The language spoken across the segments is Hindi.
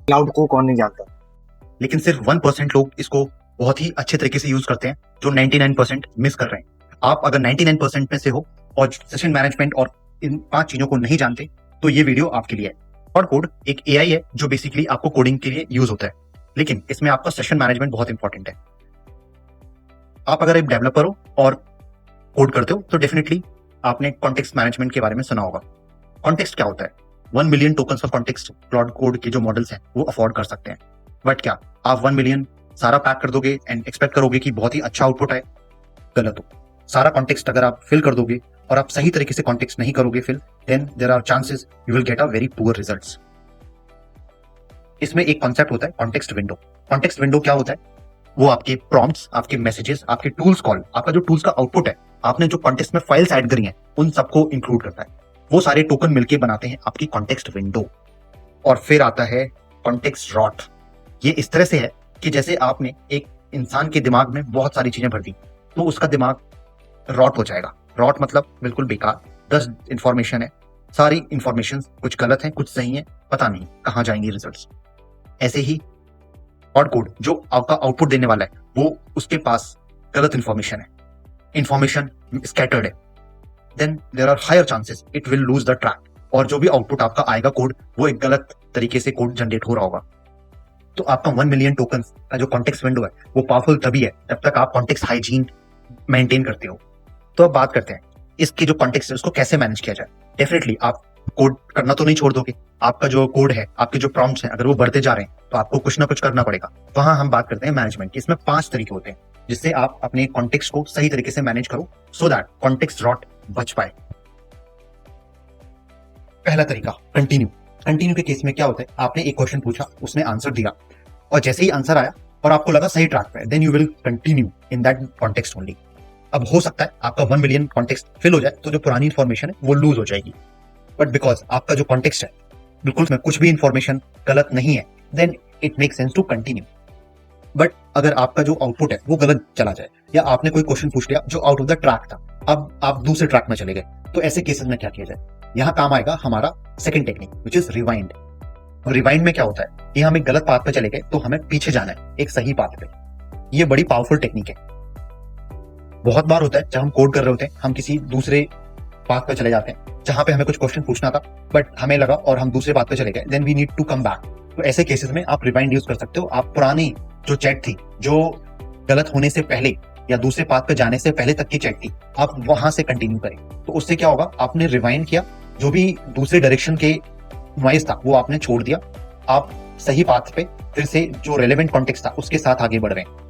क्लाउड को कौन नहीं जानता। लेकिन सिर्फ 1% लोग इसको बहुत ही अच्छे तरीके से यूज करते हैं, जो 99% मिस कर रहे हैं। आप अगर 99% में से हो और सेशन मैनेजमेंट और इन 5 चीजों को नहीं जानते, तो ये वीडियो आपके लिए है। क्लॉड कोड एक एआई है जो बेसिकली आपको कोडिंग के लिए यूज होता है, लेकिन इसमें आपका सेशन मैनेजमेंट बहुत इंपॉर्टेंट है। आप अगर एक डेवलपर हो और कोड करते हो तो डेफिनेटली आपने कॉन्टेक्स्ट मैनेजमेंट के बारे में सुना होगा। कॉन्टेक्स्ट क्या होता है? 1 million tokens of context Claude code के जो मॉडल्स हैं वो अफोर्ड कर सकते हैं। बट क्या आप 1 मिलियन सारा पैक कर दोगे एंड एक्सपेक्ट करोगे कि बहुत ही अच्छा आउटपुट आए? गलत हो। सारा कॉन्टेक्स्ट अगर आप फिल कर दोगे और आप सही तरीके से कॉन्टेक्स्ट नहीं करोगे fill, then there are chances you will get a very poor results. इसमें एक कॉन्सेप्ट होता है कॉन्टेक्स्ट विंडो। कॉन्टेक्स्ट विंडो क्या होता है? वो आपके प्रॉम्प्ट्स, आपके मैसेजेस, आपके टूल्स कॉल, आपका जो टूल्स का आउटपुट है, आपने जो कॉन्टेक्स्ट में फाइल्स ऐड करी हैं, उन सबको इंक्लूड करता है। वो सारे टोकन मिलके बनाते हैं आपकी कॉन्टेक्स्ट विंडो। और फिर आता है कॉन्टेक्स्ट रॉट। ये इस तरह से है कि जैसे आपने एक इंसान के दिमाग में बहुत सारी चीजें भर दी, तो उसका दिमाग रॉट हो जाएगा। रॉट मतलब बिल्कुल बेकार, 10 इंफॉर्मेशन है, सारी इंफॉर्मेशन कुछ गलत है, कुछ सही है, पता नहीं कहां जाएंगी रिजल्ट्स। ऐसे ही क्लॉड कोड जो आपका आउटपुट देने वाला है, वो उसके पास गलत इंफॉर्मेशन है, इंफॉर्मेशन स्कैटर्ड है, then there are higher chances it will lose the track, और जो भी आउटपुट आपका आएगा कोड, वो एक गलत तरीके से कोड जनरेट हो रहा होगा। तो आपका 1 मिलियन टोकन का जो कॉन्टेक्स्ट विंडो है वो पावरफुल तभी है जब तक आप कॉन्टेक्स्ट हाइजीन मेंटेन करते हो। तो अब बात करते हैं इसकी जो कॉन्टेक्स्ट है उसको कैसे मैनेज किया जाए। डेफिनेटली आप कोड करना तो नहीं छोड़ दोगे। आपका जो कोड है, आपके जो प्रॉम्प्ट्स हैं, अगर वो बढ़ते जा रहे हैं तो आपको कुछ ना कुछ करना पड़ेगा। वहां हम बात करते हैं मैनेजमेंट की। इसमें 5 तरीके होते हैं जिससे आप अपने कॉन्टेक्स्ट को सही तरीके से मैनेज करो, सो दैट कॉन्टेक्स्ट रॉट बच पाए। पहला तरीका, कंटिन्यू। कंटिन्यू के केस में क्या होता है? आपने एक क्वेश्चन पूछा, उसने आंसर दिया, और जैसे ही आंसर आया और आपको लगा सही ट्रैक पे, then you will continue in that context only. अब हो सकता है आपका 1 मिलियन कॉन्टेक्स्ट फिल हो जाए तो जो पुरानी इंफॉर्मेशन है वो लूज हो जाएगी, बट बिकॉज आपका जो कॉन्टेक्स्ट है बिल्कुल उसमें कुछ भी इंफॉर्मेशन गलत नहीं है, then it make sense to continue. But अगर आपका जो आउटपुट है वो गलत चला जाए, या आपने कोई क्वेश्चन पूछ लिया जो आउट ऑफ द ट्रैक था, अब आप दूसरे ट्रैक में चले गए, तो ऐसे केसेस में क्या किया जाए? यहाँ काम आएगा हमारा second technique, which is rewind. Rewind में क्या होता है? ये हम एक गलत पाथ पे चले गए तो हमें पीछे जाना है एक सही पाथ पे। ये बड़ी पावरफुल टेक्निक है। बहुत बार होता है जब हम कोड कर रहे होते हैं, हम किसी दूसरे पाथ पे चले जाते हैं जहां पे हमें कुछ क्वेश्चन पूछना था, बट हमें लगा और हम दूसरे पाथ पे चले गए, then we need to come back. तो ऐसे केसेस में आप रिवाइंड यूज कर सकते हो। आप पुरानी जो चैट थी, जो गलत होने से पहले या दूसरे पाथ पे जाने से पहले तक की चैट थी, आप वहां से कंटिन्यू करें। तो उससे क्या होगा? आपने रिवाइंड किया, जो भी दूसरे डायरेक्शन के नॉइज था वो आपने छोड़ दिया, आप सही पाथ पे फिर से जो रेलेवेंट कॉन्टेक्स्ट था उसके साथ आगे बढ़ रहे हैं।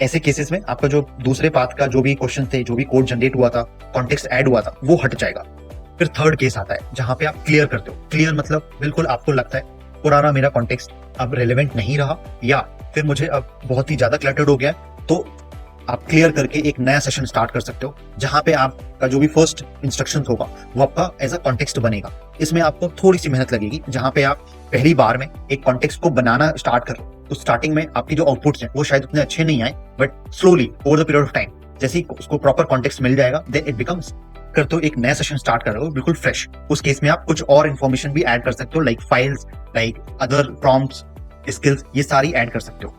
ऐसे केसेस में आपका जो दूसरे पाथ का जो भी क्वेश्चन थे, जो भी कोड जनरेट हुआ था, कॉन्टेक्स्ट ऐड हुआ था, वो हट जाएगा। फिर थर्ड केस आता है जहां पे आप क्लियर करते हो। क्लियर मतलब बिल्कुल आपको लगता है पुराना मेरा कॉन्टेक्स्ट अब रेलेवेंट नहीं रहा, या फिर मुझे अब बहुत ही ज्यादा क्लटर्ड हो गया, तो आप क्लियर करके एक नया सेशन स्टार्ट कर सकते हो, जहां पे आपका जो भी फर्स्ट इंस्ट्रक्शन होगा वो आपका एज अ कॉन्टेक्स्ट बनेगा। इसमें आपको थोड़ी सी मेहनत लगेगी, जहां पे आप पहली बार में एक कॉन्टेक्स्ट को बनाना स्टार्ट करो, तो स्टार्टिंग में आपकी जो आउटपुट्स हैं वो शायद उतने अच्छे नहीं आए, but slowly over the period of time जैसे ही उसको प्रॉपर कॉन्टेक्स्ट मिल जाएगा, देन इट बिकम्स। कर तो एक नया सेशन स्टार्ट कर रहे हो बिल्कुल फ्रेश, उस केस में आप कुछ और इन्फॉर्मेशन भी ऐड कर सकते हो, like files, like other prompts, skills, ये सारी ऐड कर सकते हो।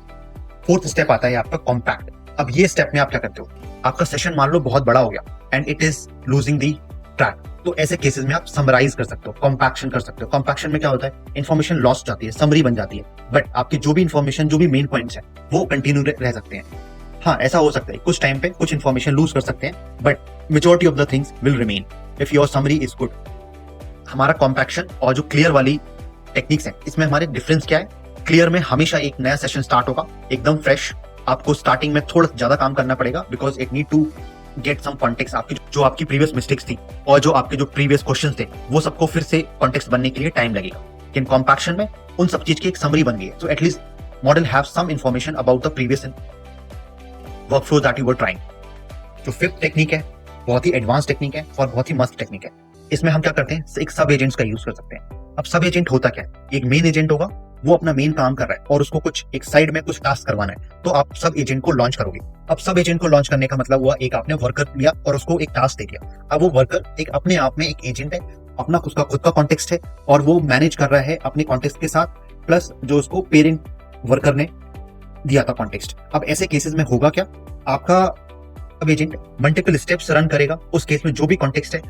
फोर्थ स्टेप आता है आपका कॉम्पैक्ट। अब ये स्टेप में आप क्या करते हो? आपका सेशन मान लो बहुत बड़ा हो गया and it is losing the track, तो ऐसे केसेस में आप समराइज कर सकते हो, कॉम्पैक्शन कर सकते हो। कॉम्पैक्शन में क्या होता है? इन्फॉर्मेशन लॉस्ट जाती है, समरी बन जाती है, बट आपकी जो भी इन्फॉर्मेशन, जो भी मेन पॉइंट्स हैं, वो कंटिन्यू रह सकते हैं। हाँ, ऐसा हो सकता है कुछ टाइम पे कुछ इन्फॉर्मेशन लूज कर सकते हैं, but majority of the things will remain if your summary is good. हमारा कॉम्पैक्शन और जो क्लियर वाली टेक्निक्स है, इसमें हमारे डिफरेंस क्या है? क्लियर में हमेशा एक नया सेशन स्टार्ट होगा एकदम फ्रेश। आपको स्टार्टिंग में थोड़ा ज्यादा काम करना पड़ेगा, because it need to get some context. आपकी जो आपकी प्रीवियस मिस्टेक्स थी और जो आपके जो प्रीवियस क्वेश्चंस थे, वो सबको फिर से कॉन्टेक्स्ट बनने के लिए टाइम लगेगा। लेकिन कॉम्पैक्शन में उन सब चीज की एक समरी बन गई है, so at least model have some information about the previous workflow that you were trying. जो फिफ्थ टेक्निक है, बहुत ही एडवांस टेक्निक है और बहुत ही मस्त टेक्निक है। इसमें हम क्या करते हैं? एक सब एजेंट्स का यूज कर सकते हैं। अब सब एजेंट होता क्या है? एक मेन एजेंट होगा, वो अपना मेन काम कर रहा है और उसको कुछ एक साइड में कुछ टास्क करवाना है, तो आप सब एजेंट को लॉन्च करोगे। अब सब एजेंट को लॉन्च करने का मतलब हुआ एक आपने वर्कर लिया और उसको एक टास्क दे दिया। अब वो वर्कर एक अपने आप में एक एजेंट है अपना खुद का कॉन्टेक्स्ट है और वो मैनेज कर रहा है अपने कॉन्टेक्स्ट के साथ, प्लस जो उसको पेरेंट वर्कर ने दिया था कॉन्टेक्स्ट। अब ऐसे केसेस में होगा क्या, आपका अब एजेंट मल्टीपल स्टेप्स रन करेगा, उस केस में जो भी कॉन्टेक्स्ट है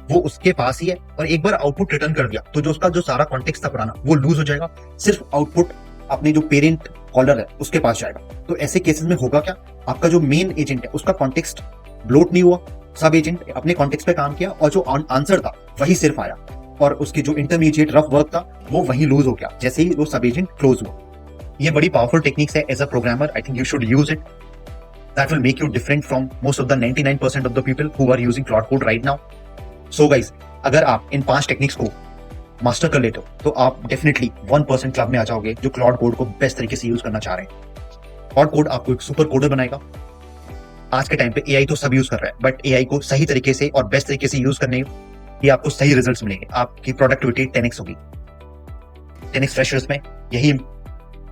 वो उसके पास ही है, और एक बार आउटपुट रिटर्न कर दिया तो जो उसका जो सारा कॉन्टेक्स्ट था पुराना वो लूज हो जाएगा, सिर्फ आउटपुट अपने जो पेरेंट कॉलर है उसके पास जाएगा। तो ऐसे केसेस में होगा क्या, आपका जो मेन एजेंट है उसका कॉन्टेक्स्ट ब्लोट नहीं हुआ, सब एजेंट अपने कॉन्टेक्स्ट पे काम किया और जो आंसर था वही सिर्फ आया, और उसकी जो इंटरमीडिएट रफ वर्क था वो वहीं लूज हो गया जैसे ही वो सब एजेंट क्लोज हुआ। ये बड़ी पावरफुल टेक्निक्स है as a programmer, I think you should use it, that will make you different from most of the 99% of the people who are using Claude code right now. So guys, अगर आप इन 5 टेक्निक्स को मास्टर कर लेते हो तो आप डेफिनेटली 1% क्लब में आ जाओगे जो क्लाउड कोड को बेस्ट तरीके से यूज करना चाह रहे हैं। क्लाउड कोड आपको एक सुपर कोडर बनाएगा। आज के टाइम पे एआई तो सब यूज कर रहा है, बट एआई को सही तरीके से और बेस्ट तरीके से यूज करने ये आपको सही रिजल्ट्स मिलेंगे, आपकी प्रोडक्टिविटी 10x होगी। 10x फ्रेशर्स में यही,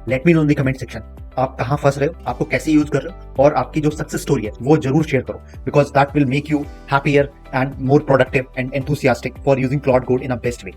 let me know in the comment section आप कहां फंस रहे हो, आपको कैसे यूज कर रहे हो, और आपकी जो सक्सेस स्टोरी है वो जरूर शेयर करो, because that will make you happier and more productive and enthusiastic for using Claude Code in a best way.